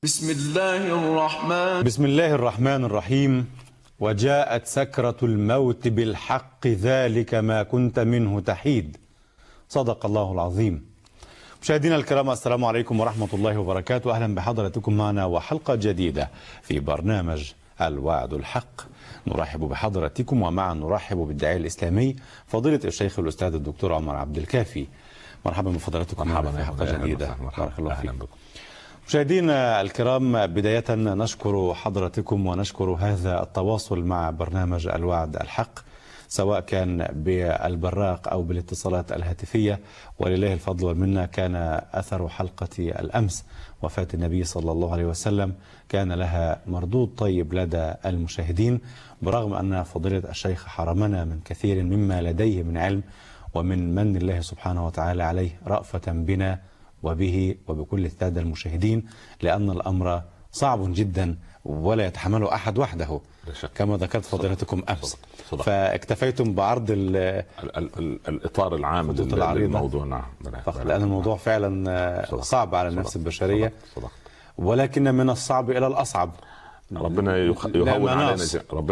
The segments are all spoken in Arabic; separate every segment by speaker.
Speaker 1: بسم الله الرحمن الرحيم. وجاءت سكرة الموت بالحق ذلك ما كنت منه تحيد. صدق الله العظيم. مشاهدينا الكرام، السلام عليكم ورحمة الله وبركاته. أهلا بحضراتكم معنا وحلقة جديدة في برنامج الوعد الحق. نرحب بحضراتكم ومعا نرحب بالداعية الإسلامي فضيلة الشيخ الأستاذ الدكتور عمر عبد الكافي. مرحبا بفضلاتكم معنا في حلقة جديدة. بارك الله فيكم. مشاهدينا الكرام، بداية نشكر حضراتكم ونشكر هذا التواصل مع برنامج الوعد الحق، سواء كان بالبراق أو بالاتصالات الهاتفية. ولله الفضل والمنة، كان أثر حلقة الأمس وفاة النبي صلى الله عليه وسلم كان لها مردود طيب لدى المشاهدين، برغم أن فضيلة الشيخ حرمنا من كثير مما لديه من علم ومن من الله سبحانه وتعالى عليه رأفة بنا وبه وبكل السادة المشاهدين، لأن الأمر صعب جدا ولا يتحمله أحد وحده كما ذكرت فضيلتكم أمس. فاكتفيتم بعرض
Speaker 2: الإطار العام للموضوع. نعم،
Speaker 1: لأن الموضوع فعلا صعب على النفس البشرية، ولكن من الصعب إلى الأصعب.
Speaker 2: ربنا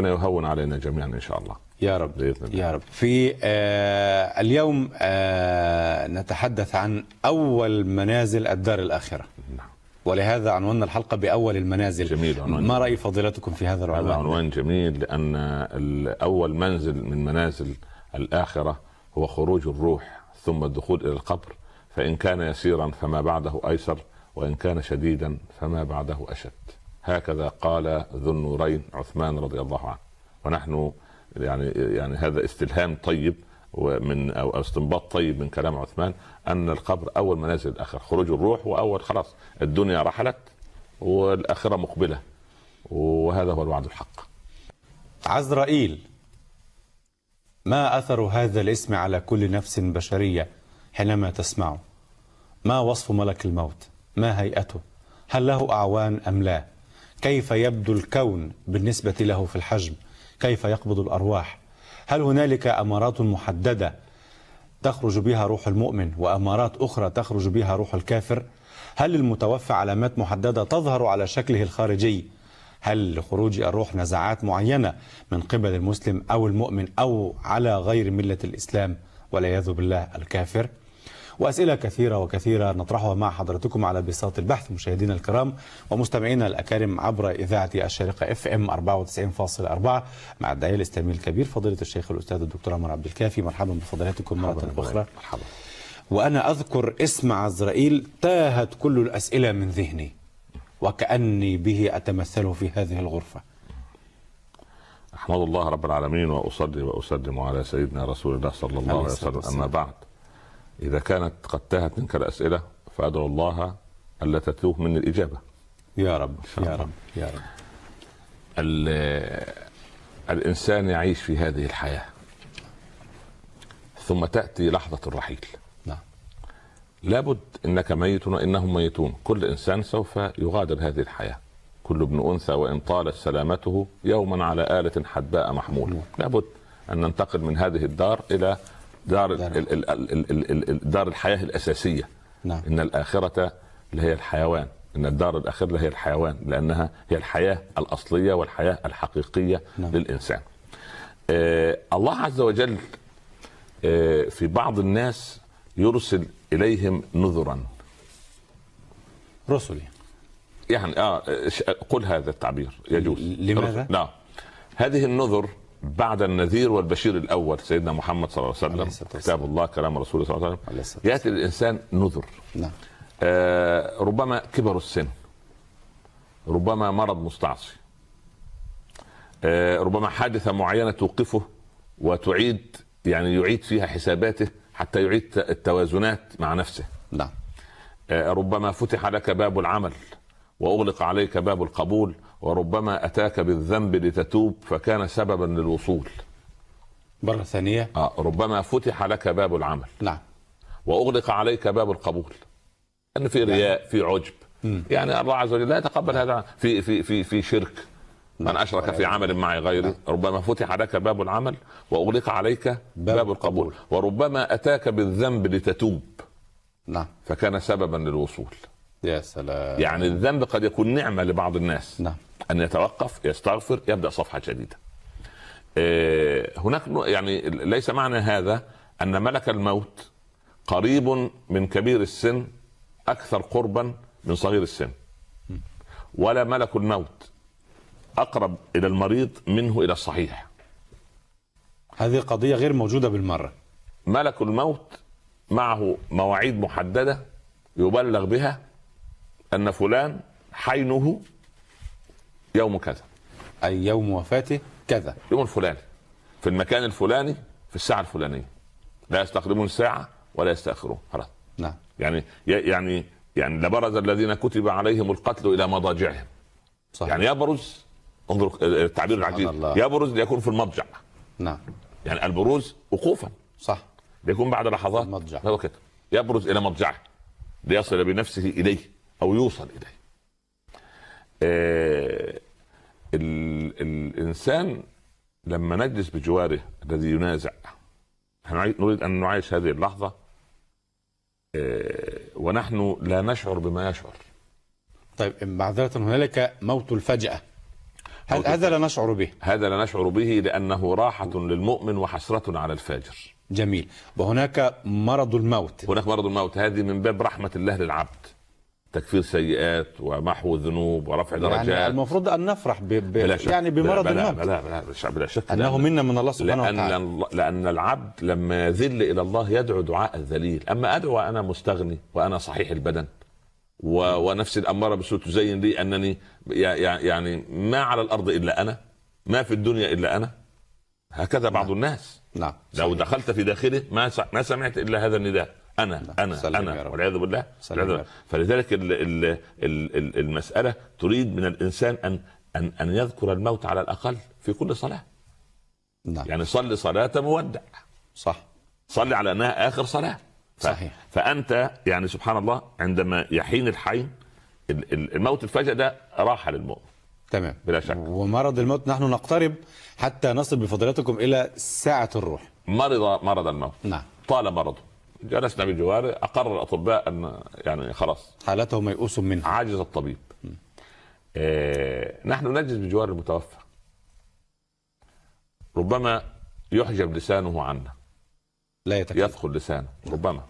Speaker 2: يهون علينا جميعا إن شاء الله
Speaker 1: يا رب يا رب. في اليوم نتحدث عن أول منازل الدار الآخرة.
Speaker 2: نعم.
Speaker 1: ولهذا عنوان الحلقة بأول المنازل.
Speaker 2: جميل.
Speaker 1: ما رأي فضيلتكم في هذا العنوان؟
Speaker 2: عنوان جميل، لأن أول منزل من منازل الآخرة هو خروج الروح ثم الدخول إلى القبر، فإن كان يسيرا فما بعده أيسر، وإن كان شديدا فما بعده أشد. هكذا قال ذو النورين عثمان رضي الله عنه. ونحن يعني هذا استلهام طيب ومن أو استنباط طيب من كلام عثمان، أن القبر أول منازل الآخرة، خروج الروح، وأول خلاص الدنيا رحلت والآخرة مقبلة، وهذا هو الوعد الحق.
Speaker 1: عزرائيل، ما أثر هذا الاسم على كل نفس بشرية حينما تسمعه؟ ما وصف ملك الموت؟ ما هيئته؟ هل له أعوان أم لا؟ كيف يبدو الكون بالنسبة له في الحجم؟ كيف يقبض الأرواح؟ هل هنالك أمارات محددة تخرج بها روح المؤمن وأمارات أخرى تخرج بها روح الكافر؟ هل للمتوفى علامات محددة تظهر على شكله الخارجي؟ هل لخروج الروح نزعات معينة من قبل المسلم أو المؤمن أو على غير ملة الإسلام والعياذ بالله الكافر؟ وأسئلة كثيرة وكثيرة نطرحها مع حضرتكم على بساط البحث. مشاهدينا الكرام ومستمعينا الأكارم عبر إذاعة الشارقة FM 94.4 مع الداعية الإسلامي الكبير فضيلة الشيخ الأستاذ الدكتور عمر عبد الكافي. مرحبا بفضيلتكم مرة أخرى.
Speaker 2: مرحبا.
Speaker 1: وأنا أذكر اسم عزرائيل تاهت كل الأسئلة من ذهني وكأني به أتمثله في هذه الغرفة.
Speaker 2: أحمد الله رب العالمين وأصلي وأسلم على سيدنا رسول الله صلى الله عليه وسلم. أما بعد، إذا كانت قد تاهت منك الأسئلة فأدعو الله ألا تتوه من الإجابة
Speaker 1: يا رب يا رب يا رب.
Speaker 2: الإنسان يعيش في هذه الحياة ثم تأتي لحظة الرحيل.
Speaker 1: نعم.
Speaker 2: لابد إنك ميت وإنهم ميتون. كل إنسان سوف يغادر هذه الحياة. كل ابن أنثى وإن طالت سلامته يوما على آلة حدباء محمول. لابد أن ننتقل من هذه الدار إلى دار الحياة الأساسية.
Speaker 1: نعم.
Speaker 2: إن الآخرة اللي هي الحيوان، إن الدار الآخرة اللي هي الحيوان، لأنها هي الحياة الأصلية والحياة الحقيقية. نعم. للإنسان. الله عز وجل في بعض الناس يرسل إليهم نذرا.
Speaker 1: رسل
Speaker 2: يعني قل هذا التعبير يجوز.
Speaker 1: لماذا؟
Speaker 2: لا، هذه النذر بعد النذير والبشير الأول سيدنا محمد صلى الله عليه وسلم، كتاب الله كلام رسوله صلى الله عليه وسلم، يأتي الإنسان نذر.
Speaker 1: نعم.
Speaker 2: ربما كبر السن، ربما مرض مستعصي، ربما حادثة معينة توقفه وتعيد يعيد فيها حساباته حتى يعيد التوازنات مع نفسه.
Speaker 1: نعم.
Speaker 2: ربما فتح لك باب العمل وأغلق عليك باب القبول، وربما أتاك بالذنب لتتوب فكان سببا للوصول.
Speaker 1: مرة ثانية.
Speaker 2: ربما فتح لك باب العمل.
Speaker 1: نعم.
Speaker 2: وأغلق عليك باب القبول، أن في رياء، في عجب. يعني الله عز وجل لا يتقبل هذا. في شرك. من أشرك في عمل معي غيري. ربما فتح لك باب العمل وأغلق عليك باب القبول، وربما أتاك بالذنب لتتوب.
Speaker 1: نعم.
Speaker 2: فكان سببا للوصول.
Speaker 1: يا سلام.
Speaker 2: يعني الذنب قد يكون نعمة لبعض الناس.
Speaker 1: نعم.
Speaker 2: أن يتوقف، يستغفر، يبدأ صفحة جديدة. هناك يعني ليس معنى هذا أن ملك الموت قريب من كبير السن أكثر قربا من صغير السن، ولا ملك الموت أقرب إلى المريض منه إلى الصحيح.
Speaker 1: هذه قضية غير موجودة بالمرة.
Speaker 2: ملك الموت معه مواعيد محددة يبلغ بها أن فلان حينه يوم كذا،
Speaker 1: أي يوم وفاته كذا،
Speaker 2: يوم الفلاني في المكان الفلاني في الساعة الفلانية، لا يستقدمون ساعة ولا يستأخرون. خلاص.
Speaker 1: نعم.
Speaker 2: يعني لبرز الذين كتب عليهم القتل إلى مضاجعهم.
Speaker 1: صحيح.
Speaker 2: يعني يبرز، انظر التعبير العجيب، يبرز ليكون في المضجع.
Speaker 1: نعم.
Speaker 2: يعني البروز وقوفا،
Speaker 1: صح،
Speaker 2: ليكون بعد لحظات
Speaker 1: المضجع.
Speaker 2: هو كده يبرز إلى مضجعه ليصل بنفسه إليه أو يوصل إليه. الإنسان لما نجلس بجواره الذي ينازع، نريد أن نعيش هذه اللحظة ونحن لا نشعر بما يشعر.
Speaker 1: طيب معذرة، هنالك موت الفجأة، هذا لا نشعر به.
Speaker 2: هذا لا نشعر به لأنه راحة للمؤمن وحسرة على الفاجر.
Speaker 1: جميل. وهناك مرض الموت.
Speaker 2: هناك مرض الموت، هذه من باب رحمة الله للعبد، تكفير سيئات ومحو الذنوب ورفع درجات.
Speaker 1: يعني المفروض أن نفرح يعني بمرض الموت.
Speaker 2: بلا شك
Speaker 1: أنه منا من الله سبحانه وتعالى.
Speaker 2: لأن العبد لما يذل إلى الله يدعو دعاء الذليل. أما أدعو وأنا مستغني وأنا صحيح البدن ونفسي الأمارة بالسوء تزين لي أنني يعني ما على الأرض إلا أنا، ما في الدنيا إلا أنا، هكذا بعض الناس.
Speaker 1: نعم.
Speaker 2: لو دخلت في داخله ما سمعت إلا هذا النداء، أنا والعياذ بالله. فلذلك المسألة تريد من الإنسان أن يذكر الموت على الأقل في كل صلاة.
Speaker 1: نعم.
Speaker 2: يعني صلي صلاة مودع.
Speaker 1: صح.
Speaker 2: صلي على أنها آخر صلاة.
Speaker 1: صحيح.
Speaker 2: فأنت يعني سبحان الله عندما يحين الحين الموت الفجأة ده راحة للمؤمن.
Speaker 1: تمام.
Speaker 2: بلا شك.
Speaker 1: ومرض الموت نحن نقترب حتى نصل بفضيلتكم إلى ساعة الروح.
Speaker 2: مرض الموت.
Speaker 1: نعم.
Speaker 2: طال مرضه، جلسنا بجواره، أقر الأطباء أن يعني خلاص
Speaker 1: حالته ميؤوس منها،
Speaker 2: عاجز الطبيب. نحن نجلس بجوار المتوفى، ربما يحجب لسانه عنا،
Speaker 1: لا يتكلم،
Speaker 2: يدخل لسانه، ربما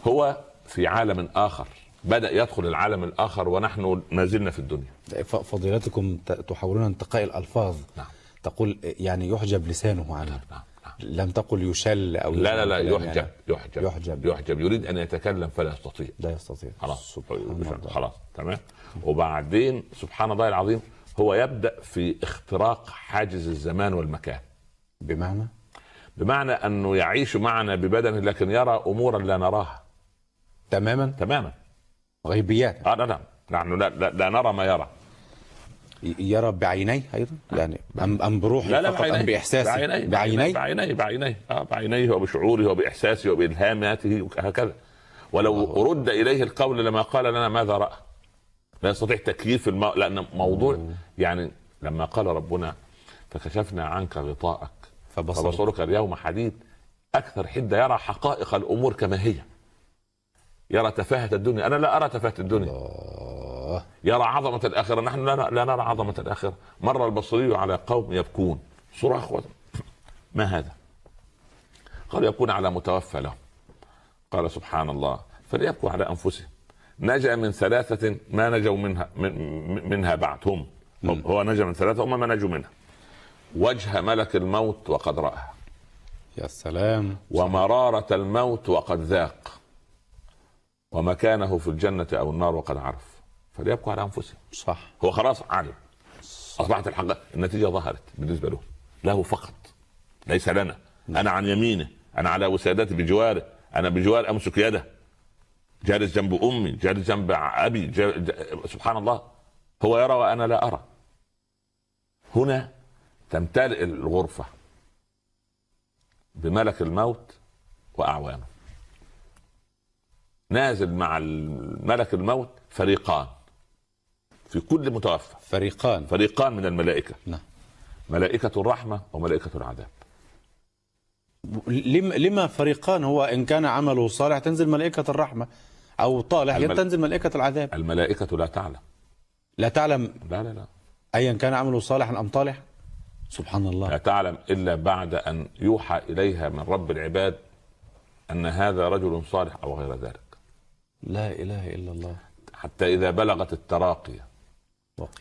Speaker 2: هو في عالم آخر، بدأ يدخل العالم الآخر ونحن ما زلنا في الدنيا.
Speaker 1: فضيلتكم تحاولون انتقاء الألفاظ.
Speaker 2: نعم.
Speaker 1: تقول يعني يحجب لسانه عنه.
Speaker 2: نعم.
Speaker 1: لم تقل يشل أو
Speaker 2: لا
Speaker 1: يعني
Speaker 2: يحجب يريد أن يتكلم فلا يستطيع.
Speaker 1: لا يستطيع.
Speaker 2: خلاص تمام. وبعدين سبحان الله العظيم هو يبدأ في اختراق حاجز الزمان والمكان. بمعنى أنه يعيش معنا ببدنه لكن يرى أمورا لا نراها. تماما
Speaker 1: غيبيات.
Speaker 2: لا نحن لا نرى ما يرى.
Speaker 1: يرى بعينيه ايضا يعني ام بروحه فقط ام باحساسه؟
Speaker 2: بعينيه وبشعوره وباحساسه وبالهاماته هكذا. ولو رد اليه القول لما قال لنا ماذا راى. لا يستطيع تكييف لان موضوع يعني لما قال ربنا فكشفنا عنك غطاءك فبصرك اليوم حديد، اكثر حده يرى حقائق الامور كما هي، يرى تفاهة الدنيا. أنا لا أرى تفاهة الدنيا. يرى عظمة الآخرة، نحن لا نرى عظمة الآخرة. مر البصري على قوم يبكون صراخ ما هذا؟ قال يبكون على متوفى لهم. قال سبحان الله فليبكوا على أنفسهم، نجا من ثلاثة ما نجوا منها بعد هم هو نجا من ثلاثة هم ما نجوا منها. وجه ملك الموت وقد رأى.
Speaker 1: يا سلام.
Speaker 2: ومرارة الموت وقد ذاق. ومكانه في الجنة أو النار وقد عرف. فليبكوا على أنفسهم.
Speaker 1: صح.
Speaker 2: هو خلاص عالم. أصبحت الحقيقة النتيجة ظهرت بالنسبة له فقط، ليس لنا. أنا عن يمينه، أنا على وسادتي بجواره، أنا بجوار أمسك يده، جالس جنب أمي، جالس جنب أبي، سبحان الله. هو يرى وأنا لا أرى. هنا تمتلئ الغرفة بملك الموت وأعوانه. نازل مع ملك الموت فريقان في كل متوفى، فريقان من الملائكة.
Speaker 1: نعم.
Speaker 2: ملائكة الرحمة وملائكة العذاب.
Speaker 1: لما فريقان؟ هو إن كان عمله صالح تنزل ملائكة الرحمة، أو طالح تنزل ملائكة العذاب.
Speaker 2: الملائكة لا تعلم.
Speaker 1: لا تعلم.
Speaker 2: لا لا لا.
Speaker 1: أيا كان عمله صالحا أم طالح. سبحان الله.
Speaker 2: لا تعلم إلا بعد أن يوحى إليها من رب العباد أن هذا رجل صالح أو غير ذلك.
Speaker 1: لا إله إلا الله.
Speaker 2: حتى إذا بلغت التراقي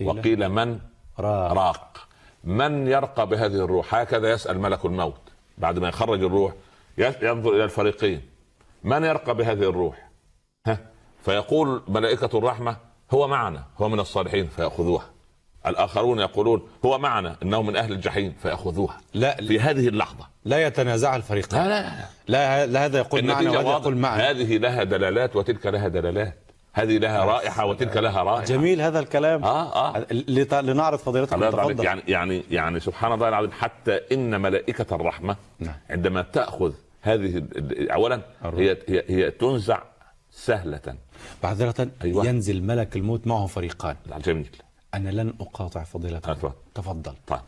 Speaker 2: وقيل من راق. من يرقى بهذه الروح؟ هكذا يسأل ملك الموت بعد ما يخرج الروح، ينظر إلى الفريقين، من يرقى بهذه الروح؟ فيقول ملائكة الرحمة هو معنا، هو من الصالحين، فيأخذوها. الآخرون يقولون هو معنا، إنه من أهل الجحيم، فيأخذوها. لا، في هذه اللحظة
Speaker 1: لا يتنازع الفريقين.
Speaker 2: لا لا لا,
Speaker 1: لا هذا يقول معنا وهذا يقول معنا.
Speaker 2: هذه لها دلالات وتلك لها دلالات، هذه لها رائحة وتلك لها رائحة.
Speaker 1: جميل هذا الكلام. لنعرض فضيلتكم. تفضل.
Speaker 2: يعني سبحان الله العظيم، حتى إن ملائكة الرحمة عندما تأخذ هذه أولا هي تنزع سهلة.
Speaker 1: بعد ينزل ملك الموت معه فريقان.
Speaker 2: جميل.
Speaker 1: أنا لن أقاطع فضيلتكم. تفضل.
Speaker 2: طيب.